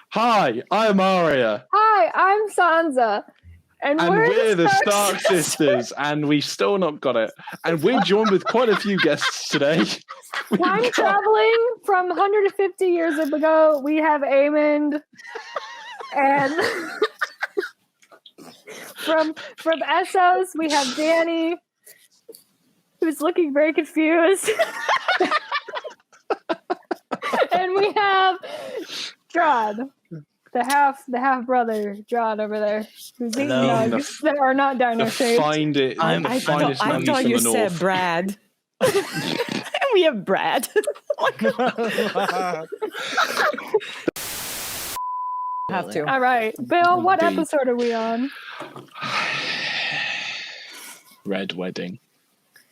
Hi, I'm Arya. Hi, I'm Sansa. And we're the Stark Sisters, and we've still not got it. And we're joined with quite a few guests today. Time traveling from 150 years ago, we have Aemond. And from Essos, we have Dany, who's looking very confused. And we have John. The half brother, John, over there, who's eating nugs that are not dino shaped. I thought you said Brad. We have Brad. Oh my God. Have to. All right, Bill. What episode are we on? Red Wedding.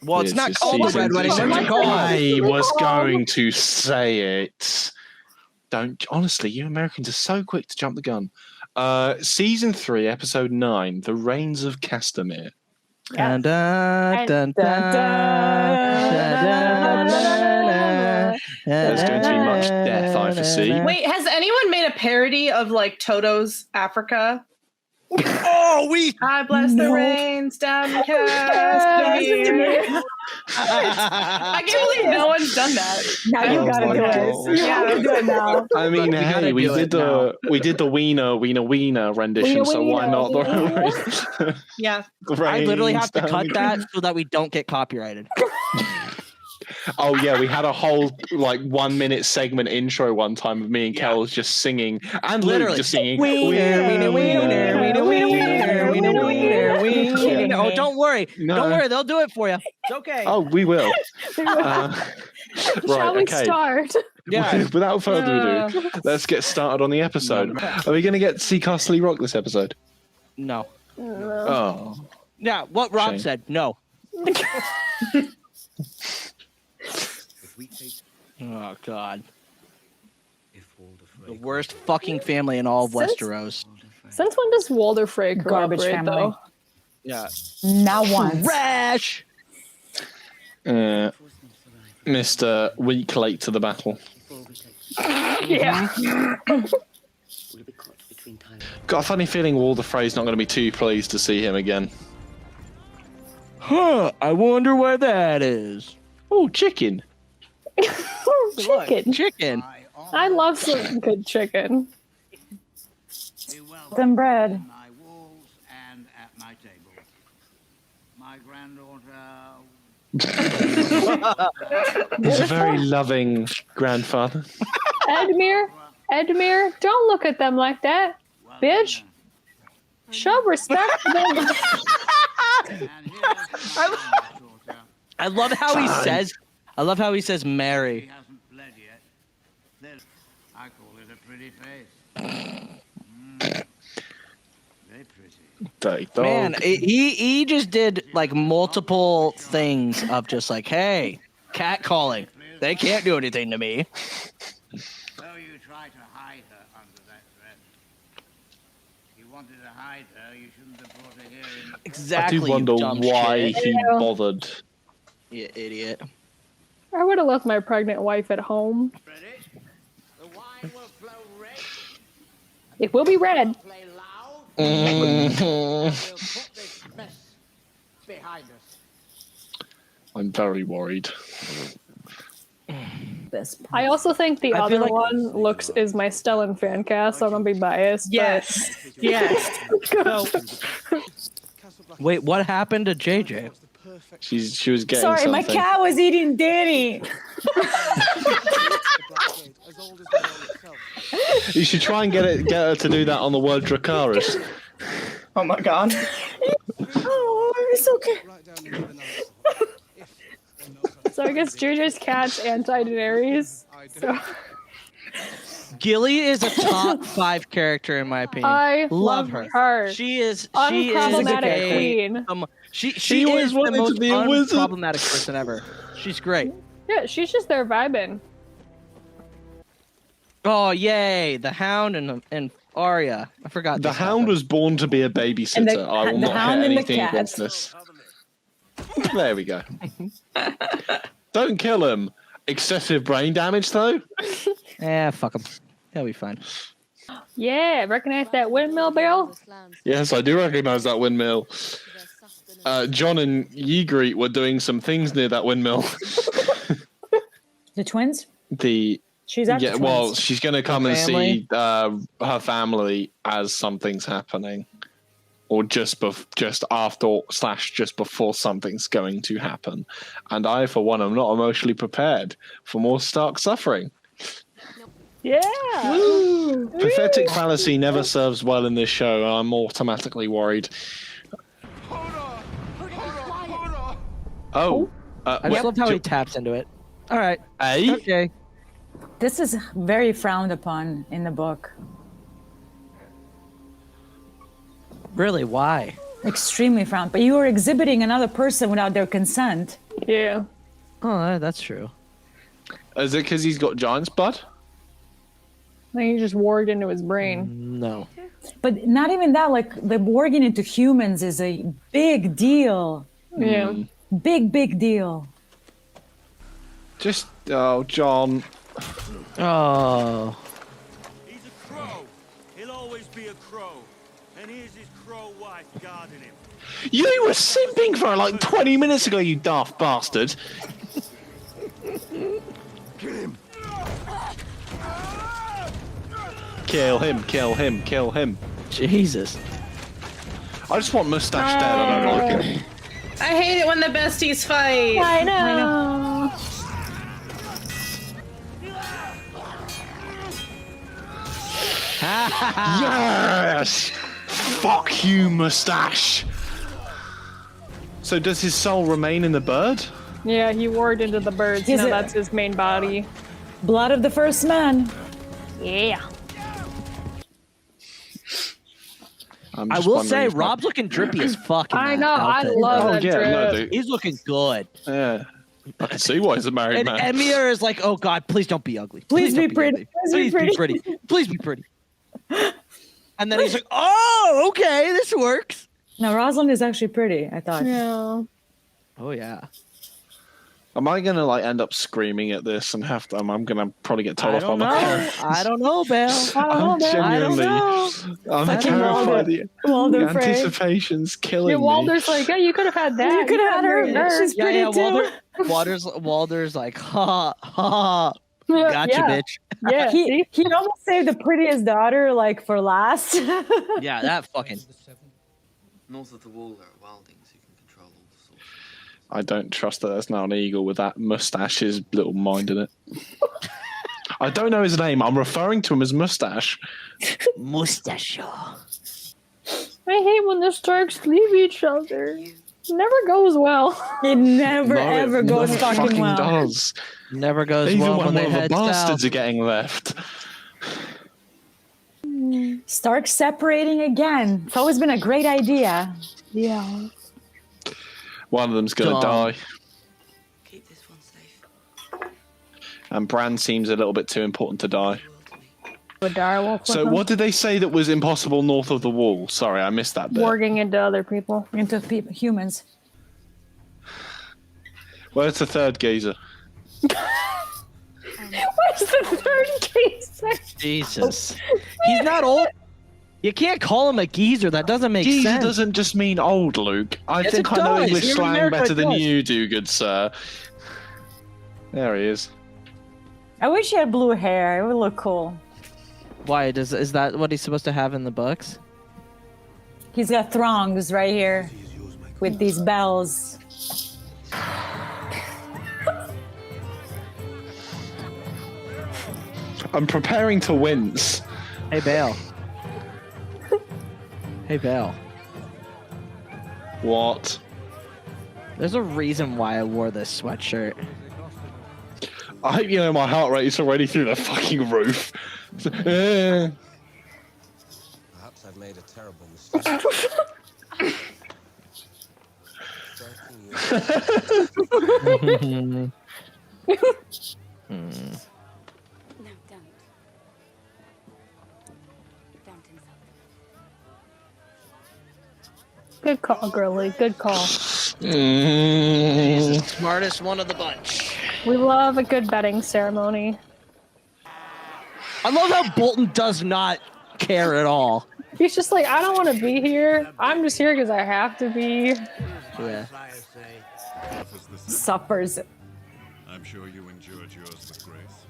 Well, it's not called the Red Wedding. I was going to say it. Honestly, you Americans are so quick to jump the gun. Season 3, episode 9, The Rains of Castamere. Yes. There's going to be much death, I foresee. Wait, has anyone made a parody of like Toto's Africa? I bless the rains down in Castamere. I can't believe no one's done that. Now you gotta do it. You gotta do it now. I mean, hey, we did the wiener rendition, so why not? Yeah. I literally have to cut that so that we don't get copyrighted. Oh yeah, we had a whole 1 minute segment intro one time of me and Kels just singing, and literally just singing. Wiener. Oh, don't worry. Don't worry, they'll do it for you. It's okay. Oh, we will. Shall we start? Yeah. Without further ado, let's get started on the episode. Are we going to get to see Castle Rock this episode? No. Oh. Yeah, what Robb said. No. Oh, God. The worst fucking family in all of Westeros. Since when does Walder Frey Garbage family. though? Yeah. Not once. Rash! Mr. Week late to the battle. Yeah. Got a funny feeling Walder Frey's not going to be too pleased to see him again. Huh, I wonder where that is. Oh, chicken. Chicken. Chicken. I love some good chicken. Some bread. My walls and at my table. My granddaughter. He's a very loving grandfather. Edmure, don't look at them like that, bitch. Show respect to them. I love how he says. I love how he says Mary. He hasn't bled yet. I call it a pretty face. Very pretty. Man, he just did multiple things of just hey, cat calling. They can't do anything to me. So you try to hide her under that dress. If you wanted to hide her, you shouldn't have brought her here in the Exactly. I do wonder why shit. he bothered. You idiot. I would have left my pregnant wife at home. Ready? The wine will flow red. It will be red. Play loud. We'll put this mess behind us. I'm very worried. I also think the other feel one is my Stellan fan cast, so I'm gonna be biased. Yes. Yes. Wait, what happened to JJ? She was getting Sorry, my something. cat was eating Danny. You should try and get her to do that on the word Dracarys. Oh my God. Oh, it's okay. So I guess JJ's cat's anti-Daenerys. So Gilly is a top 5 character in my opinion. I love her. She is unproblematic queen. She always is the wanted to most be a wizard. unproblematic person ever. She's great. Yeah, she's just there vibing. Oh yay! The Hound and Arya. I forgot. The Hound was born to be a babysitter. I will not hit anything against this. There we go. Don't kill him. Excessive brain damage, though. Yeah, fuck him. He'll be fine. Yeah, recognize that windmill, Bale? Yes, I do recognize that windmill. John and Ygritte were doing some things near that windmill. The twins? She's after twins. Well, she's going to come and see her family as something's happening, or just after / just before something's going to happen. And I, for one, am not emotionally prepared for more Stark suffering. Yeah. Woo. Pathetic fallacy never serves well in this show, and I'm automatically worried. Oh. I just love how he taps into it. All right. Hey? Okay. This is very frowned upon in the book. Really? Why? Extremely frowned. But you are exhibiting another person without their consent. Yeah. Oh, that's true. Is it because he's got giant's blood? I think he just warged into his brain. No. But not even that, like, the warging into humans is a big deal. Yeah. Big deal. Just, oh, John. Oh. He's a crow. He'll always be a crow. And here's his crow wife guarding him. You were simping for her like 20 minutes ago, you daft bastard. Kill him. Kill him, kill him, kill him. Jesus. I just want Mustache dead, I don't like him. I hate it when the besties fight. I know. Yes! Fuck you, Mustache! So does his soul remain in the bird? Yeah, he warged into the birds. He's Now that's his main body. Blood of the first man. Yeah. I will say, Robb's looking drippy as fuck. I know. I love that drip. No, dude. He's looking good. Yeah. I can see why he's a married And man. Emir is like, oh God, please don't be ugly. Please be don't pretty. ugly. Please be pretty. Please be pretty. And then he's like, oh, okay, this works. No, Rosalind is actually pretty, I thought. Yeah. Oh, yeah. Am I gonna like end up screaming at this and have to? I'm gonna probably get told off by my parents. I don't know, Bale. I'm genuinely, I'm terrified. The anticipation's killing Yeah, me. Walder's like, hey, you could have had that. You could have had her. She's pretty too. Walder's like, ha, ha. Gotcha, yeah. bitch. Yeah. He almost saved the prettiest daughter, like, for last. Yeah, that fucking. North of the wall, there are wildlings who can control all the sorts. I don't trust that there's now an eagle with that mustache's little mind in it. I don't know his name. I'm referring to him as Mustache. Mustache. I hate when the Starks leave each other. It never goes well. It never, No, ever it goes never fucking well. does. Never goes Even well when when they one of the head bastards south. are getting left. Stark separating again. It's always been a great idea. Yeah. One of them's gonna Dumb. die. Keep this one safe. And Bran seems a little bit too important to die. A direwolf. So what did they say that was impossible north of the wall? Sorry, I missed that bit. Warging into other people. Into humans. Where's the third geezer? Where's the third case? Jesus. He's not old. You can't call him a geezer. That doesn't make Geezer sense. doesn't just mean old, Luke. I Yes, think it I know does. English Here in slang America, better it than does. you do, good sir. There he is. I wish he had blue hair. It would look cool. Why? Is that what he's supposed to have in the books? He's got throngs right here with these bells. I'm preparing to wince. Hey, Bale. Hey, Bale. What? There's a reason why I wore this sweatshirt. I hope you know my heart rate is already through the fucking roof. Perhaps I've made a terrible mistake. No, don't. Don't insult. Good call, girly. Good call. He's the smartest one of the bunch. We love a good betting ceremony. I love how Bolton does not care at all. He's just like, I don't want to be here. I'm just here because I have to be. Yeah. Suffers. I'm sure you endured yours with grace.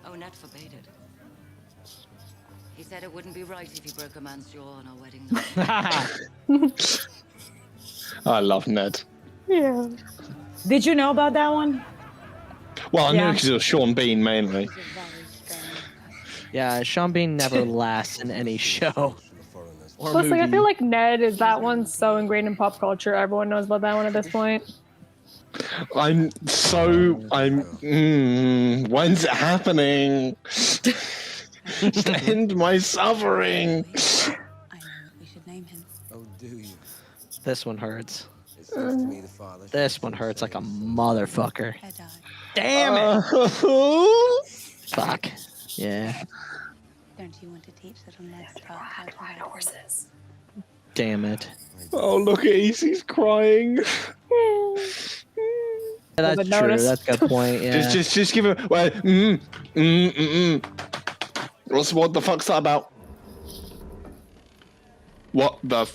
Oh, Ned forbade it. He said it wouldn't be right if he broke a man's jaw on our wedding night. I love Ned. Yeah. Did you know about that one? Well, I knew because it was Sean Bean mainly. Yeah, Sean Bean never lasts in any show. Or Plus, like, I movie. feel like Ned is that one so ingrained in pop culture. Everyone knows about that one at this point. When's it happening? Just end my suffering. I know we should name him. Oh, do you? This one hurts. It seems to me the father This one hurts like a motherfucker. Head eye. Damn it! Fuck. Yeah. Don't you want to teach little Ned Stark how to ride horses? Damn it. Oh, look at Easie's crying. That's But true. notice. That's a good point. Yeah. Just give him. Well, What the fuck's that about? What the?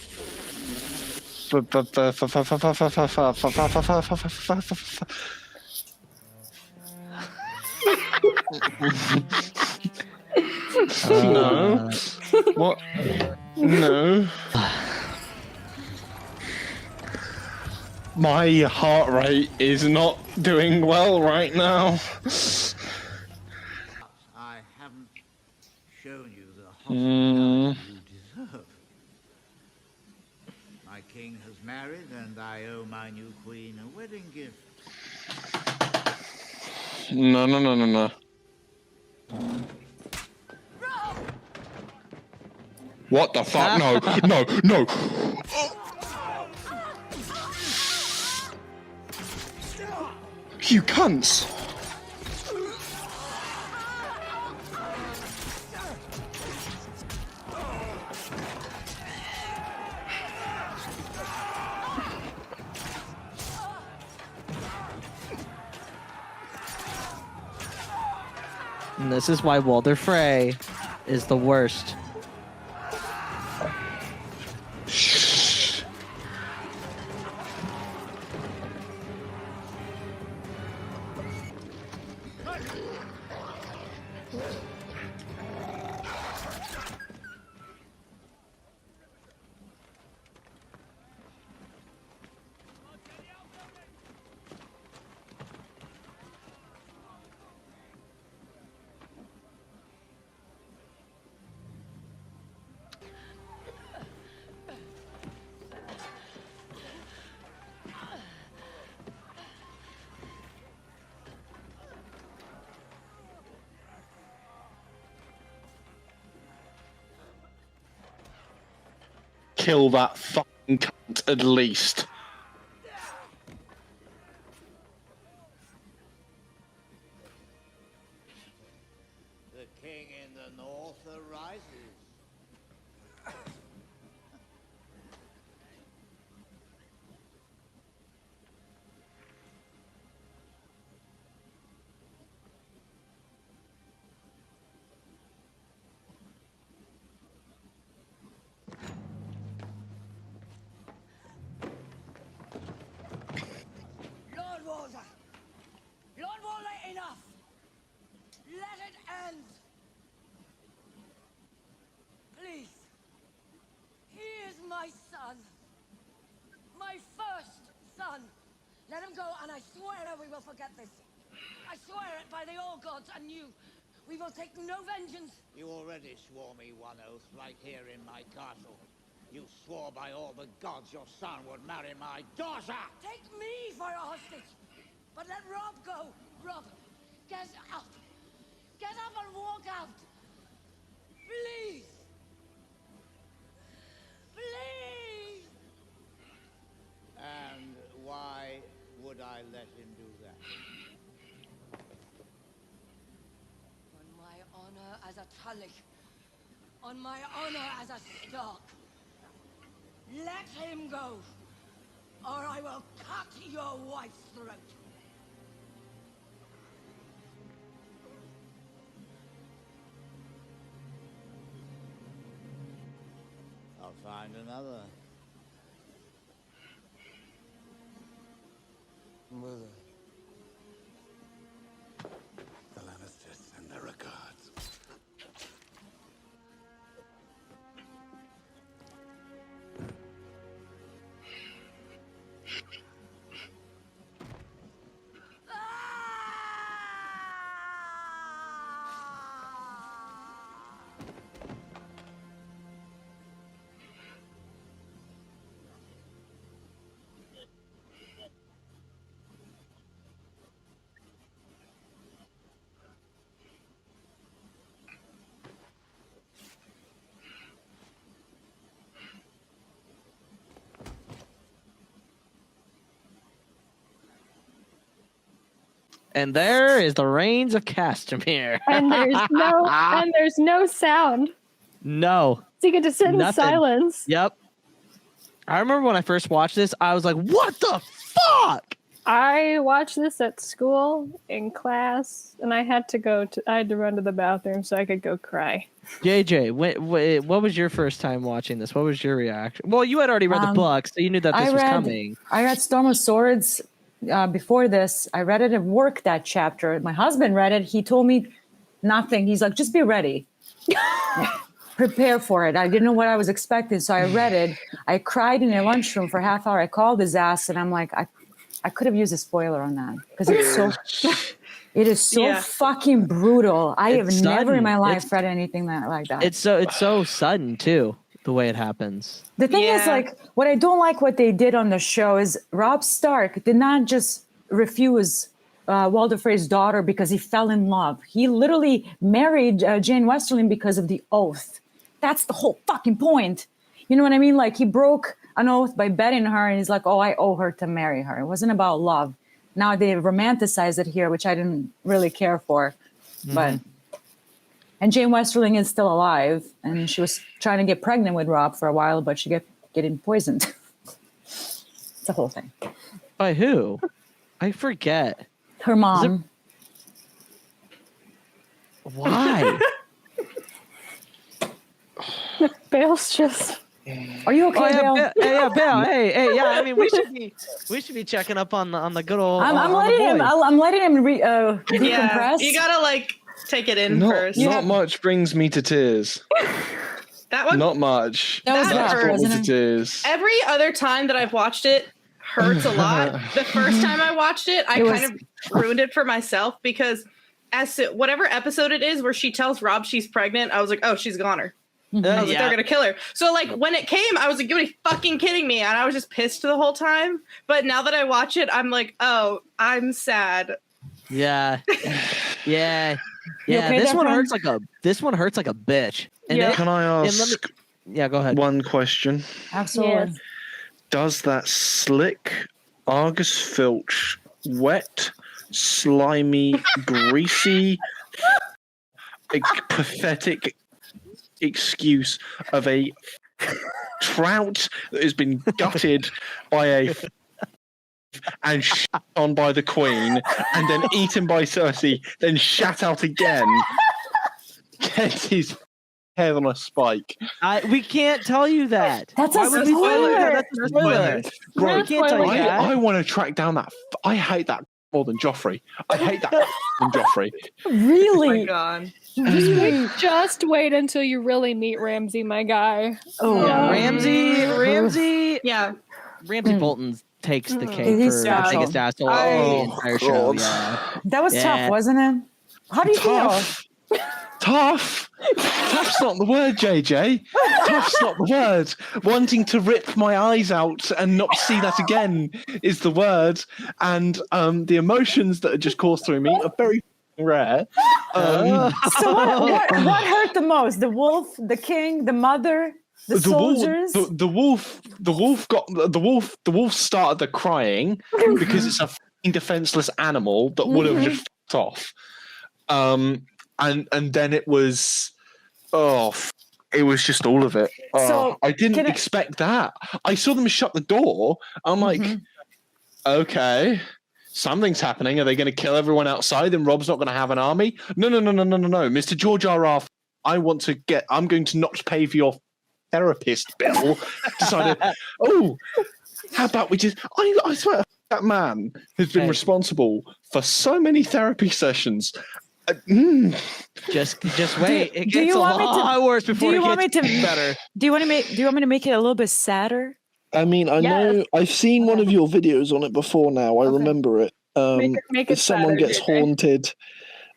No. What? No. My heart rate is not doing well right now. I haven't shown you the hospitality you deserve. My king has married, and I owe my new queen a wedding gift. No. What the fuck? No. You cunts! And this is why Walder Frey is the worst. Kill that fucking cunt at least. The king in the north arises. Lord Walder! Lord Walder, enough! Let it end! Please. He is my son. My first son. Let him go, and I swear that we will forget this. I swear it by the all gods and you. We will take no vengeance. You already swore me one oath right here in my castle. You swore by all the gods your son would marry my daughter! Take me for a hostage. But let Robb go. Robb, get up. Get up and walk out. Please. Please. And why would I let him do that? On my honor as a Tully. On my honor as a Stark. Let him go, or I will cut your wife's throat. I'll find another. Mother. The Lannisters send their regards. And there is the Rains of Castamere. And there's no sound. No. So you get to sit in silence. Yep. I remember when I first watched this, I was like, what the fuck? I watched this at school in class, and I had to run to the bathroom so I could go cry. JJ, what was your first time watching this? What was your reaction? Well, you had already read the book, so you knew that this was coming. I read Storm of Swords before this. I read it at work, that chapter. My husband read it. He told me nothing. He's like, just be ready. Prepare for it. I didn't know what I was expecting, so I read it. I cried in a lunchroom for a half hour. I called his ass, and I'm like, I could have used a spoiler on that because it is so fucking brutal. I have never in my life read anything like that. It's so sudden too, the way it happens. The thing is, like, what I don't like what they did on the show is Robb Stark did not just refuse Walder Frey's daughter because he fell in love. He literally married Jane Westerling because of the oath. That's the whole fucking point. You know what I mean? Like, he broke an oath by betting her, and he's like, oh, I owe her to marry her. It wasn't about love. Now they romanticize it here, which I didn't really care for. And Jane Westerling is still alive, and she was trying to get pregnant with Robb for a while, but she getting poisoned. It's a whole thing. By who? I forget. Her mom. Why? Bale's just... Are you okay, Bale? Bale. Hey, yeah. I mean, we should be checking up on the good old. I'm letting him decompress. You gotta like take it in first. Not much brings me to tears. That one. Not much. That brought me to tears. Every other time that I've watched it hurts a lot. The first time I watched it, I kind of ruined it for myself because as to whatever episode it is where she tells Robb she's pregnant, I was like, oh, she's a goner. I was like, they're gonna kill her. So like when it came, I was like, you're fucking kidding me, and I was just pissed the whole time. But now that I watch it, I'm like, oh, I'm sad. Yeah. Okay, this one hurts like a bitch. And Can I ask? Go ahead. One question. Absolutely. Yes. Does that slick Argus Filch, wet, slimy, greasy, pathetic excuse of a trout that has been gutted by and shot on by the queen and then eaten by Cersei, then shat out again, gets his head on a spike? We can't tell you that. That's a spoiler. That's a spoiler. Bro, we can't tell you that. I want to track down that. I hate that more than Joffrey. I hate that more than Joffrey. Really? Oh my god. Really? Just wait until you really meet Ramsay, my guy. Oh, Yeah. Ramsay. Yeah. Ramsay Bolton takes the cake He's for biggest asshole of the entire show. Yeah. That was tough, wasn't it? How do you feel? Tough. Tough's not the word, JJ. Tough's not the word. Wanting to rip my eyes out and not see that again is the word. And the emotions that are just coursed through me are very rare. So what hurt the most? The wolf, the king, the mother, the soldiers? The wolf started the crying because it's a fucking defenseless animal that would have just fucked off. And then it was, it was just all of it. So, I didn't expect that. I saw them shut the door. I'm like, okay, something's happening. Are they going to kill everyone outside and Robb's not going to have an army? No. Mr. George R.R. I'm going to not pay for your therapist Bill decided, oh, how about we just? I swear that man has been responsible for so many therapy sessions. Just wait. It gets a lot worse before it gets better. Do you want me to make it a little bit sadder? I mean, I know I've seen one of your videos on it before now. I remember it. Make it someone sadder, gets JJ. haunted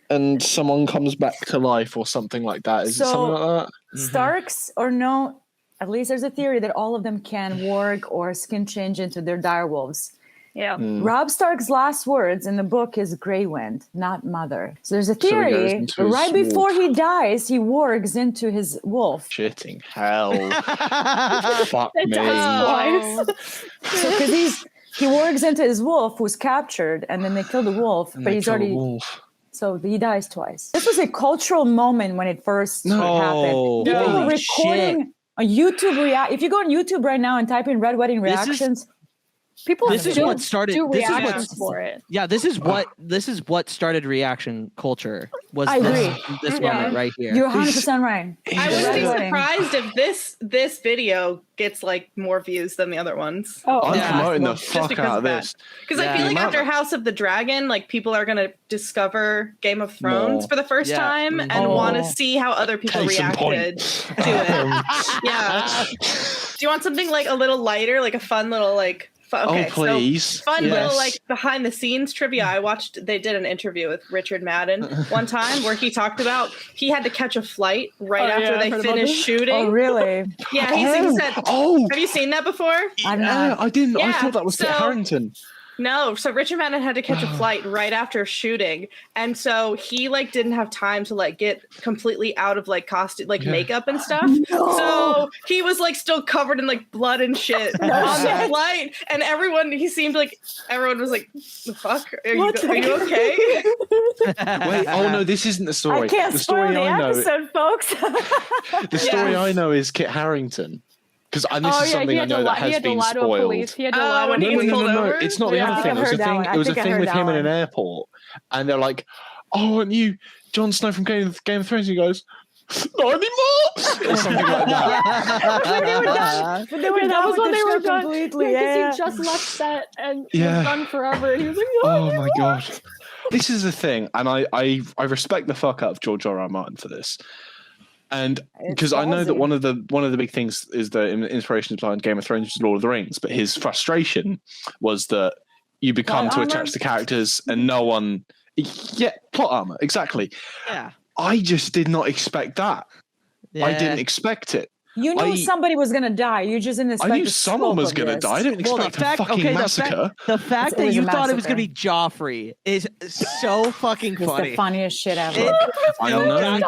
and someone comes back to life or something like that. Is it something like that? Starks or no, at least there's a theory that all of them can warg or skin change into their direwolves. Yeah. Robb Stark's last words in the book is Grey Wind, not Mother. So there's a theory right before he dies, he wargs into his wolf. Shitting hell. Fuck me. So because he wargs into his wolf who's captured, and then they kill the wolf, but he's already... So he dies twice. This was a cultural moment when it first happened. People were recording on YouTube. If you go on YouTube right now and type in Red Wedding reactions... This is what started reactions for it. Yeah, this is what started reaction culture. I agree. This moment right here. You're 100% right. I wouldn't be surprised if this video gets like more views than the other ones. I'm promoting the fuck out of this because I feel like after House of the Dragon, like people are gonna discover Game of Thrones for the first time and want to see how other people reacted to it. Yeah. Do you want something like a little lighter, like a fun little like? Okay, please. So fun little like behind the scenes trivia. I watched, they did an interview with Richard Madden one time where he talked about he had to catch a flight right after they finished shooting. Oh, really? Yeah, he said, have you seen that before? I didn't. Yeah, I thought that was Kit Harington. No, so Richard Madden had to catch a flight right after shooting, and so he like didn't have time to like get completely out of like costume, like makeup and stuff. No. So he was like still covered in like blood and shit on the flight, and everyone was like, "The fuck? Are you okay?" Wait, no, this isn't the story. I can't spoil the episode, folks. The story I know is Kit Harington. Because this is something I know that has been spoiled. He had to lie when he was pulled over. It's not the other thing. It was a thing with him in an airport, and they're like, "Oh, aren't you Jon Snow from Game of Thrones?" And he goes, "Not anymore," or something like that. They were done. That was when they were done. Completely. Because he just left set and was done forever. And he was like, "Oh my god." This is the thing, and I respect the fuck out of George R.R. Martin for this. And because I know that one of the big things is the inspiration behind Game of Thrones is Lord of the Rings, but his frustration was that you become too attached to characters and no one, plot armor, exactly. Yeah, I just did not expect that. Yeah. I didn't expect it. You knew somebody was going to die. You just didn't expect. I knew someone was going to die. I didn't expect a fucking massacre. The fact that you thought it was going to be Joffrey is so fucking funny. It's the funniest shit ever. I know.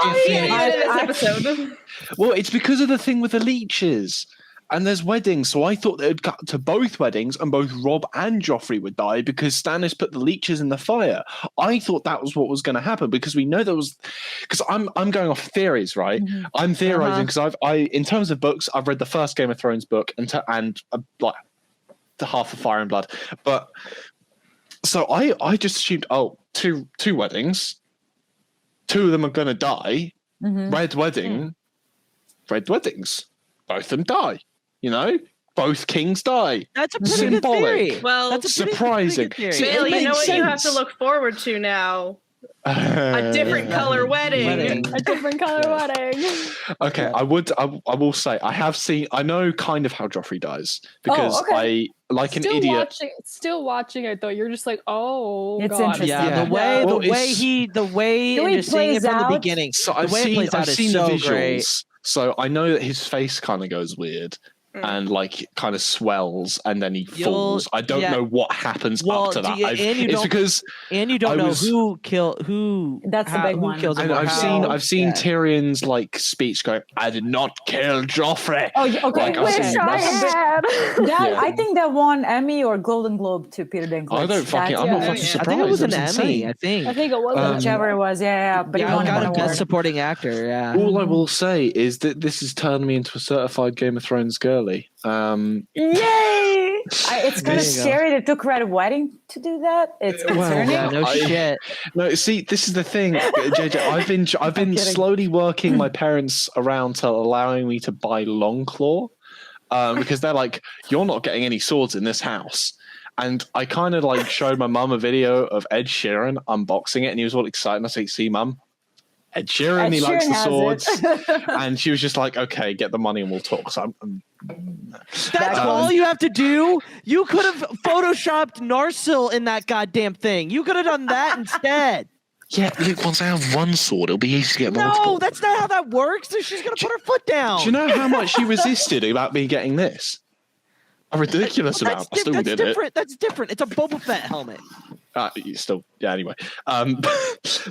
Well, it's because of the thing with the leeches. And there's weddings, so I thought they would cut to both weddings and both Robb and Joffrey would die because Stannis put the leeches in the fire. I thought that was what was going to happen because we know there was. Because I'm going off theories, right? Mm-hmm. I'm theorizing because I in terms of books, I've read the first Game of Thrones book and like the half of Fire and Blood, but so I just assumed two weddings, two of them are going to die. Mm-hmm. Red weddings, both of them die. You know, both kings die. That's a pretty good theory. Well, that's surprising. Bale, you know what you have to look forward to now? A different color wedding. A different color wedding. Okay, I will say I know kind of how Joffrey dies because I like an idiot. Still watching it though, you're just like, oh, it's God. interesting. Yeah, the way and just seeing it from the beginning. So I've seen the visuals. Great. So I know that his face kind of goes weird. And like kind of swells and then he falls. I don't know what happens up to that. You don't know who killed who. That's the big one. Kills him. I've seen Tyrion's like speech going, "I did not kill Joffrey." Oh, okay. Like, I think that won Emmy or Golden Globe to Peter Dinklage. I don't fucking. I'm not fucking surprised. I think it was an Emmy. I think it was whichever it was. Yeah. But he won got a best supporting actor. Yeah. All I will say is that this has turned me into a certified Game of Thrones girly. Yay! It's kind of scary. They took Red Wedding to do that. It's concerning. Yeah, no shit. No, see, this is the thing, JJ. I've been slowly working my parents around to allowing me to buy Longclaw, because they're like, you're not getting any swords in this house. And I kind of like showed my mum a video of Ed Sheeran unboxing it, and he was all excited. And I said, "See, mum, Ed Sheeran, he likes the swords." And she was just like, "Okay, get the money and we'll talk." So That's all you have to do. You could have photoshopped Narsil in that goddamn thing. You could have done that instead. Yeah, look, once I have one sword, it'll be easy to get multiple. No, that's not how that works. She's gonna put her foot down. Do you know how much she resisted about me getting this? A ridiculous amount. I still did different. it. That's different. It's a Boba Fett helmet. Anyway.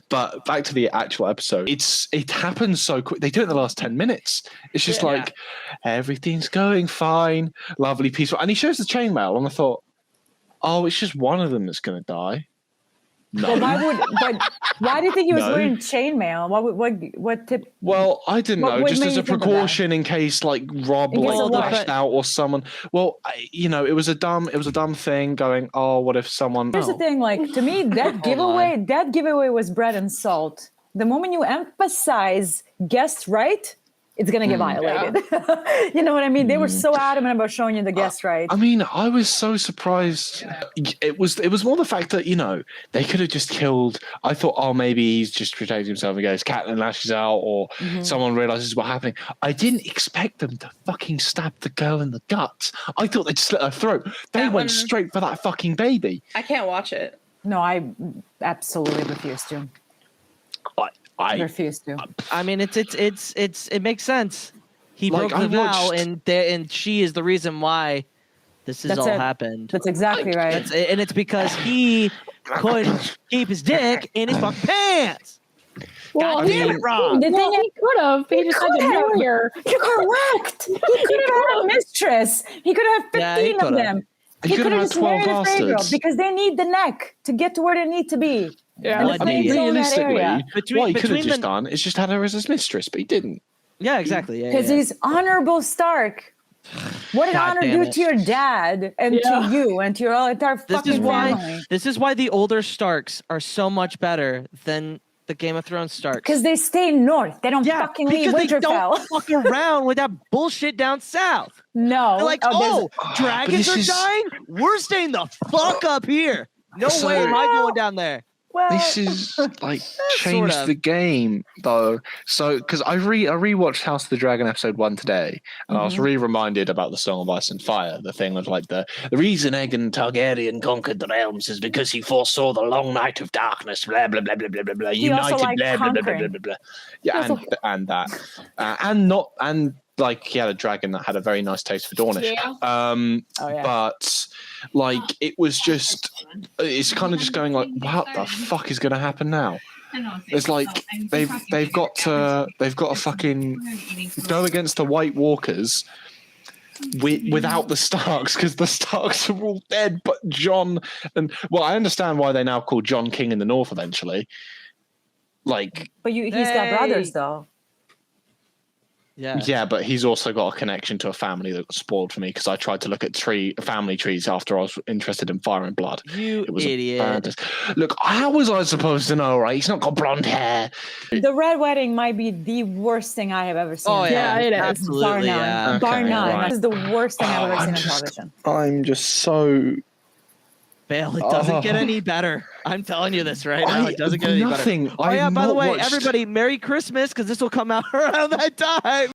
But back to the actual episode. It happens so quick. They do it in the last 10 minutes. It's just like everything's going fine, lovely, peaceful. And he shows the chainmail, and I thought, oh, it's just one of them that's going to die. No. But why do you think he was wearing chainmail? What tip? Well, I didn't know. Just as a precaution in case like Robb lashed out or someone. Well, it was a dumb thing. Going, oh, what if someone? Here's the thing. Like to me, that giveaway was bread and salt. The moment you emphasize guessed right, it's going to get violated. Yeah. You know what I mean? They were so adamant about showing you the guest right. I mean, I was so surprised. It was more the fact that, they could have just killed. I thought, oh, maybe he's just protecting himself against Catelyn lashes out, or someone realizes what's happening. I didn't expect them to fucking stab the girl in the guts. I thought they'd slit her throat. They went straight for that fucking baby. I can't watch it. No, I absolutely refuse to. I refuse to. I mean, it makes sense. He broke the vow, and she is the reason why this has all happened. That's exactly right. And it's because he couldn't keep his dick in his fucking pants. Well, God damn it, Robb. The thing he could have. He just had to know here. You're correct. He could have had a mistress. He could have 15 of them. He could have just married a Frey girl because they need the neck to get to where they need to be. Yeah, I mean, realistically, what he could have just done is just had her as his mistress, but he didn't. Yeah, exactly. Because he's honorable Stark. What did honor do to your dad and to you and to your entire fucking family? This is why the older Starks are so much better than the Game of Thrones Starks. Because they stay north. They don't fucking leave Winterfell. They don't fuck around with that bullshit down south. No. They're like, dragons are dying? We're staying the fuck up here. No way am I going down there. Well, this is like changed the game though. So because I rewatched House of the Dragon episode 1 today, and I was reminded about the Song of Ice and Fire. The thing was like the reason Aegon Targaryen conquered the realms is because he foresaw the long night of darkness. Blah blah blah blah blah blah blah. United. Blah blah blah blah blah blah. Yeah, and that, and like he had a dragon that had a very nice taste for Dornish. Yeah. But like it was just, it's kind of just going like, what the fuck is going to happen now? It's like they've got to fucking go against the White Walkers without the Starks, because the Starks are all dead. But Jon I understand why they now call Jon King in the North eventually. Like, but he's got brothers though. Yeah, but he's also got a connection to a family that was spoiled for me because I tried to look at family trees after I was interested in Fire and Blood. You idiot! Look, how was I supposed to know? Right, he's not got blonde hair. The Red Wedding might be the worst thing I have ever seen. Oh yeah, it is. Absolutely, Bar none. This is the worst thing I've ever seen on television. I'm just so. Bale, it doesn't get any better. I'm telling you this right now. It doesn't get any better. Oh yeah, by the way, everybody, Merry Christmas, because this will come out around that time.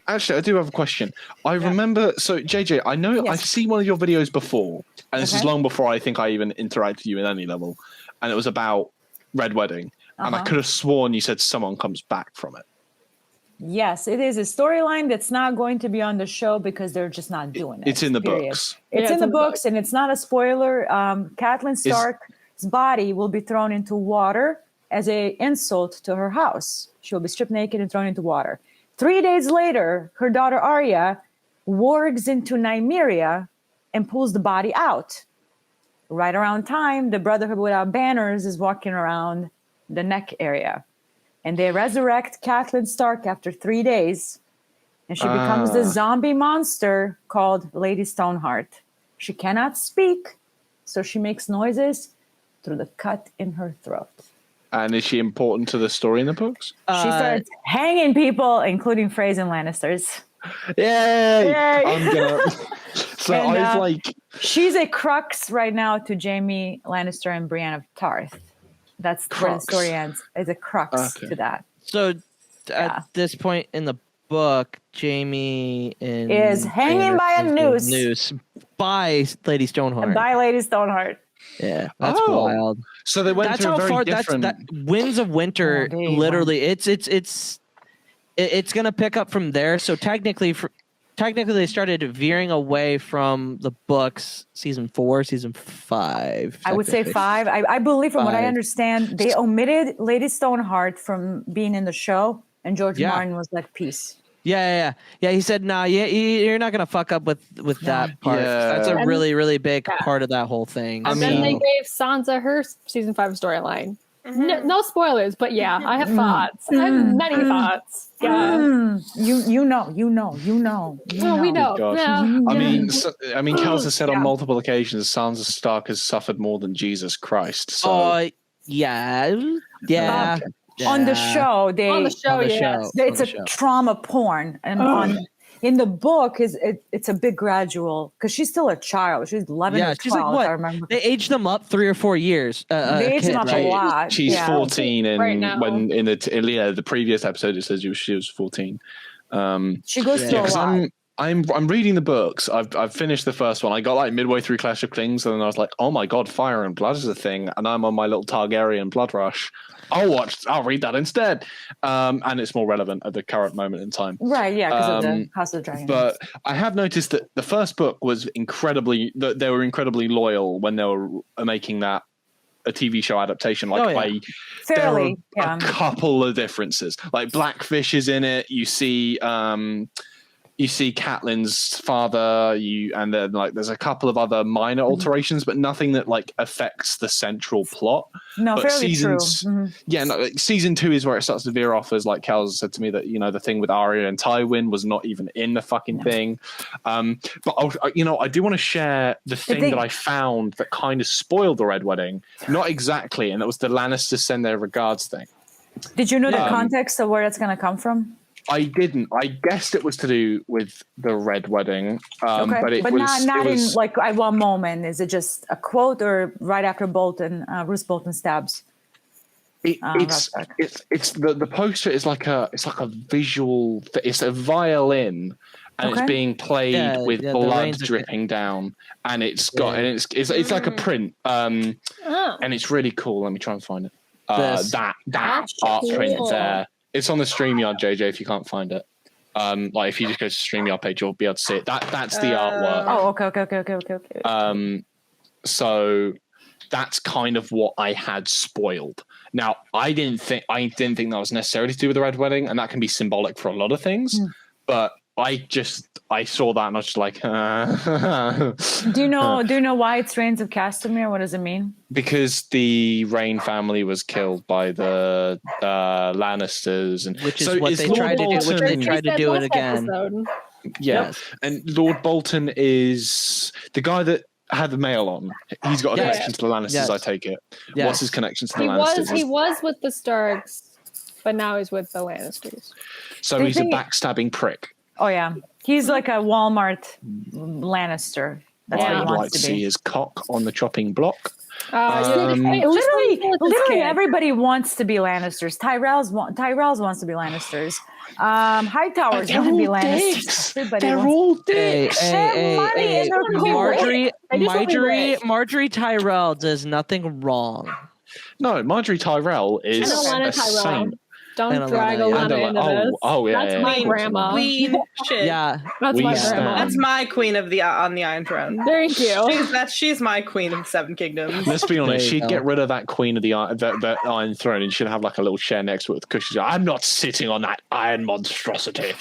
Actually, I do have a question. I remember, so JJ, I know I've seen one of your videos before, and this is long before I think I even interacted with you in any level, and it was about Red Wedding, and I could have sworn you said someone comes back from it. Yes, it is a storyline that's not going to be on the show because they're just not doing it. It's in the books. It's in the books, and it's not a spoiler. Catelyn Stark's body will be thrown into water as an insult to her house. She will be stripped naked and thrown into water. 3 days later, her daughter Arya wargs into Nymeria and pulls the body out. Right around time, the Brotherhood Without Banners is walking around the neck area. and they resurrect Catelyn Stark after 3 days, and she becomes the zombie monster called Lady Stoneheart. She cannot speak, so she makes noises through the cut in her throat. And is she important to the story in the books? She starts hanging people, including Freys and Lannisters. Yay! I'm gonna. So And, I've like. She's a crux right now to Jaime Lannister and Brienne of Tarth. That's where the story ends. It's a crux to that. So at this point in the book, Jaime is hanging by a noose. By Lady Stoneheart. By Lady Stoneheart. Yeah, that's wild. So they went that's through how a very far. different. That Winds of Winter. Literally, it's gonna pick up from there. So technically, they started veering away from the books. Season 4, season 5. I would say 5. I believe, from what I understand, they omitted Lady Stoneheart from being in the show, and George Martin was like, "Peace." Yeah. He said, "Nah, you're not gonna fuck up with that part. That's a really, really big part of that whole thing." And then they gave Sansa her season 5 storyline. No spoilers, but yeah, I have thoughts. I have many thoughts. Yeah. You know. Oh, we know. Yeah. I mean, Kels has said on multiple occasions, Sansa Stark has suffered more than Jesus Christ. So. Yeah. On the show, it's a trauma porn, and in the book it's a big gradual, because she's still a child. She's 11 or 12. She's like, what? I remember they aged them up 3 or 4 years. They aged them up a lot. She's 14, and right now. when in the previous episode it says she was 14. She goes through a lot. I'm reading the books. I've finished the first one. I got like midway through Clash of Kings, and then I was like, oh my god, Fire and Blood is a thing, and I'm on my little Targaryen blood rush. I'll read that instead. And it's more relevant at the current moment in time. Right, yeah, because of the House of the Dragon. But I have noticed that the first book was they were incredibly loyal when they were making that a TV show adaptation. Like there are a couple of differences. Like Blackfish is in it. You see Catelyn's father, and then like there's a couple of other minor alterations, but nothing that like affects the central plot. No, but fairly true. Season 2 is where it starts to veer off, as like Kels said to me that the thing with Arya and Tywin was not even in the fucking thing. But I do want to share the thing that I found that kind of spoiled the Red Wedding. Not exactly, and that was the Lannisters send their regards thing. Did you know the context of where it's going to come from? I didn't. I guessed it was to do with the Red Wedding, but not in like at one moment. Is it just a quote, or right after Roose Bolton stabs? It's the poster is like a visual. It's a violin, and it's being played with blood dripping down, and it's got and it's like a print, and it's really cool. Let me try and find it. That art print there. It's on the StreamYard, JJ, if you can't find it. Like if you just go to the StreamYard page, you'll be able to see it. That's the artwork. Oh, okay. So that's kind of what I had spoiled. Now, I didn't think that was necessarily to do with the Red Wedding, and that can be symbolic for a lot of things. But I saw that and I was just like, Do you know why it's Rains of Castamere? What does it mean? Because the Rain family was killed by the Lannisters, and which is what they tried to do. Which they tried to do it again. And Lord Bolton is the guy that had the mail on. He's got a connection to the Lannisters. I take it. What's his connection to the Lannisters? He was with the Starks, but now he's with the Lannisters. So he's a backstabbing prick. Oh yeah, he's like a Walmart Lannister. That's what he wants like to see his cock on the chopping block. Literally, everybody wants to be Lannisters. Tyrell's wants to be Lannisters. Hightowers want to be Lannisters. They're all dicks. Marjorie Tyrell does nothing wrong. No, Marjorie Tyrell is a saint. Don't drag Alana into this. That's my grandma. Queen shit. Yeah, that's my grandma. That's my queen of the on the Iron Throne. Thank you. She's my queen of 7 Kingdoms. Let's be honest. She'd get rid of that queen of the Iron Throne, and she'd have like a little chair next to it with cushions. I'm not sitting on that iron monstrosity.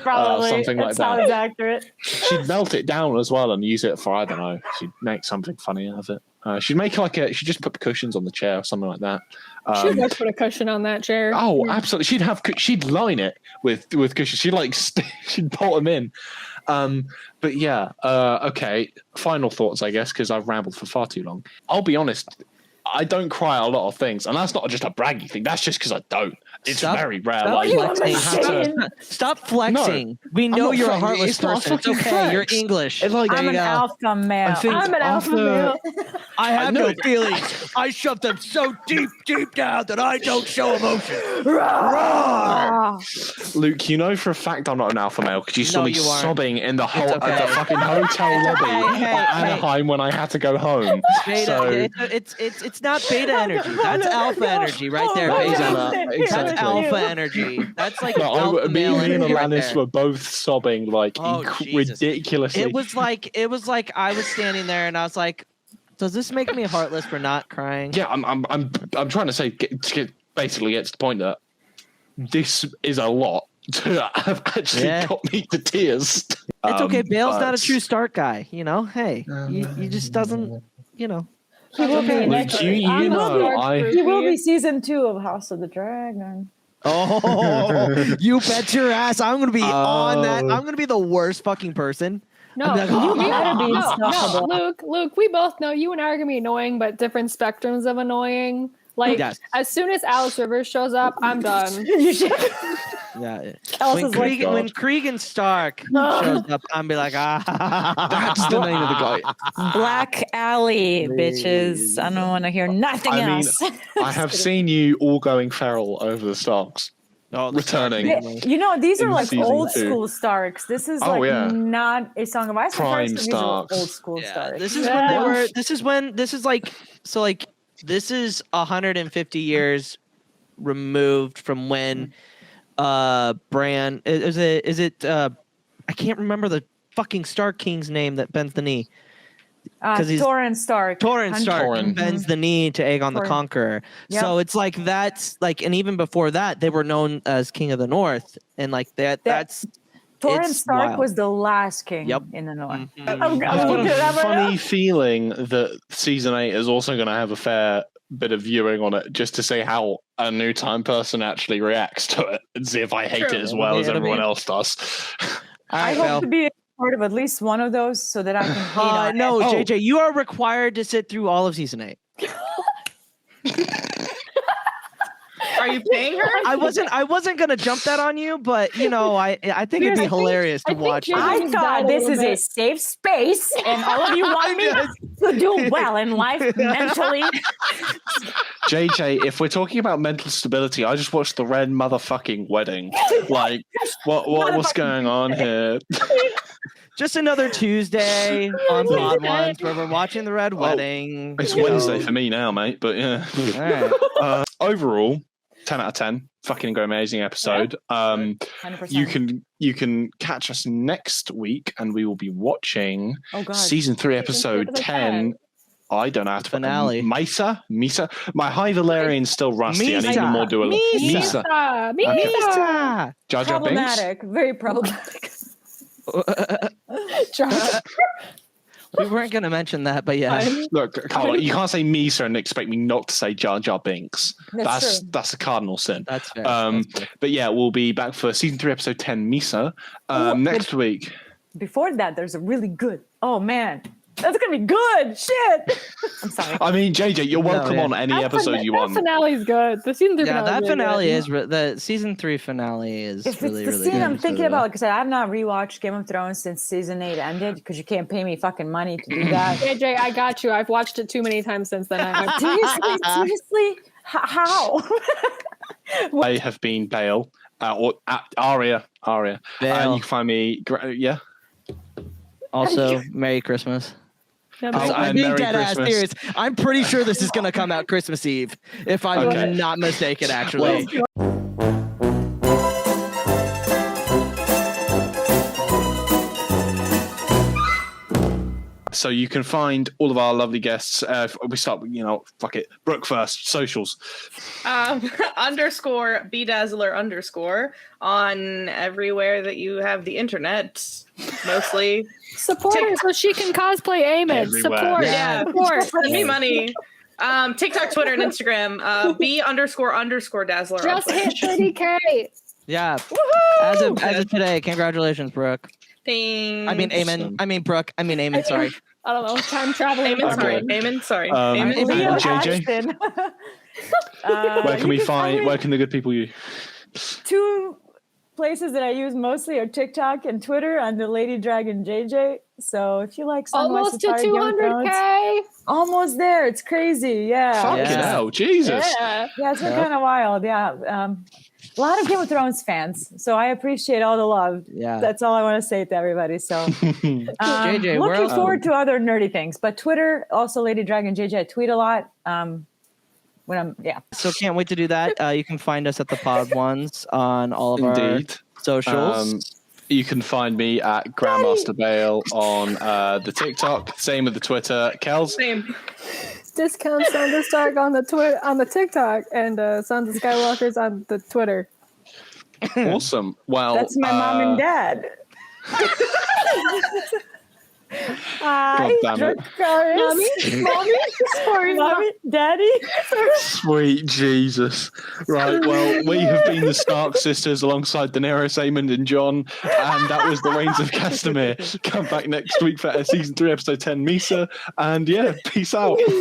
Probably something like that. Sounds accurate. She'd melt it down as well and use it for, I don't know. She'd make something funny out of it. She'd make she'd just put the cushions on the chair or something like that. She would put a cushion on that chair. Oh, absolutely. She'd line it with cushions. She'd bolt them in. But yeah, okay. Final thoughts, I guess, because I've rambled for far too long. I'll be honest. I don't cry a lot of things, and that's not just a braggy thing. That's just because I don't. It's very rare. Stop flexing. No, we know you're a heartless person. It's okay. Flex. You're English. I'm an alpha male. I'm an alpha male. I have no feelings. I shove them so deep down that I don't show emotion. Roar! Luke, you know for a fact I'm not an alpha male because you saw me sobbing in the whole the fucking hotel lobby at Anaheim when I had to go home. It's not beta energy. That's alpha energy right there. Exactly. That's alpha energy. That's like me and Alanis right were both sobbing ridiculously. It was like I was standing there and I was like, does this make me heartless for not crying? Yeah, I'm trying to say basically gets the point that this is a lot to have actually got me to tears. It's okay. Bale's not a true Stark guy. You know, hey, he just doesn't. You know. He will be next. He will be season 2 of House of the Dragon. Oh, you bet your ass! I'm gonna be on that. I'm gonna be the worst fucking person. No, Luke. We both know you and I are gonna be annoying, but different spectrums of annoying. Like as soon as Alice Rivers shows up, I'm done. Yeah. When Cregan Stark shows up, I'm be like, that's the name of the guy. Black Alley, bitches. I don't want to hear nothing else. I have seen you all going feral over the Starks. Returning. You know, these are like old school Starks. This is not a Song of Ice and Fire. These are old school Starks. This is when they were. This is 150 years removed from when Bran is it I can't remember the fucking Stark King's name that bends the knee. Torrhen Stark. Bends the knee to Aegon the Conqueror. Yep. So it's like that's like, and even before that, they were known as King of the North, and like that's Torrhen Stark was the last king in the North. I've got a funny feeling that season 8 is also going to have a fair bit of viewing on it, just to see how a new time person actually reacts to it and see if I hate it as well as everyone else does. I hope to be part of at least one of those so that I can hate on no, JJ, you are required to sit through all of season 8. Are you paying her? I wasn't gonna jump that on you, but you know, I think it'd be hilarious to watch. I thought this is a safe space, and all of you want me to do well in life mentally. JJ, if we're talking about mental stability, I just watched the Red motherfucking Wedding. Like, what's going on here? Just another Tuesday on Pod Ones where we're watching the Red Wedding. It's Wednesday for me now, mate. But yeah. All right. Overall, 10 out of 10. Fucking amazing episode. 100%. You can catch us next week, and we will be watching season 3, episode 10. I don't know how to finale. Misa. My High Valerian's still rusty. I need more do a Misa. Jar Jar problematic. Very problematic. We weren't going to mention that, but yeah. Look, Carla, you can't say Misa and expect me not to say Jar Jar Binks. That's a cardinal sin. That's fair. But yeah, we'll be back for season 3, episode 10, Misa, next week. Before that, there's a really good. Oh man. That's gonna be good. Shit. I'm sorry. I mean, JJ, you're welcome on any episode you want. That finale's good. The season 3 finale. Yeah, that finale is the season 3 finale is really, really good. Scene I'm thinking about, because I have not rewatched Game of Thrones since season 8 ended, because you can't pay me fucking money to do that. JJ, I got you. I've watched it too many times since then. Seriously? How? I have been Bale or Arya. Bale. You can find me. Yeah. Also, Merry Christmas. I'm being dead ass serious. I'm pretty sure this is going to come out Christmas Eve, if I'm not mistaken, actually. So you can find all of our lovely guests. We start with, fuck it. Brooke first. Socials. _ _bedazzler_ on everywhere that you have the internet, mostly. Support her so she can cosplay Aemon. Support. Yeah. Support. Send me money. TikTok, Twitter, and Instagram. B __ Dazzler. Just hit 30K. Yeah. Woohoo! As of today, congratulations, Brooke. Thanks. I mean, Aemon. I mean, Brooke. I mean, Aemon. Sorry. I don't know. Time travel. Aemon, sorry. Aemon. Leo JJ? Where can the good people use? 2 places that I use mostly are TikTok and Twitter under Lady Dragon JJ. So if you like almost to 200K. Almost there. It's crazy. Yeah. Fucking hell, Jesus. Yeah, it's been kind of wild. Yeah. A lot of Game of Thrones fans. So I appreciate all the love. Yeah. That's all I want to say to everybody. So JJ, looking forward to other nerdy things. But Twitter, also Lady Dragon JJ. I tweet a lot. So can't wait to do that. You can find us at the Pod Ones on all of our socials. You can find me at Grandmaster Bale on the TikTok. Same with the Twitter. Kels? Same. Discount Sansa Stark on the TikTok and Sons of Skywalkers on the Twitter. Awesome. Well, that's my mom and dad. God damn it. Mommy, Daddy. Sweet Jesus. Right, well, we have been the Stark sisters alongside Daenerys, Aemond, and Jon, and that was the Reigns of Castamere. Come back next week for season 3, episode 10, Misa, and peace out.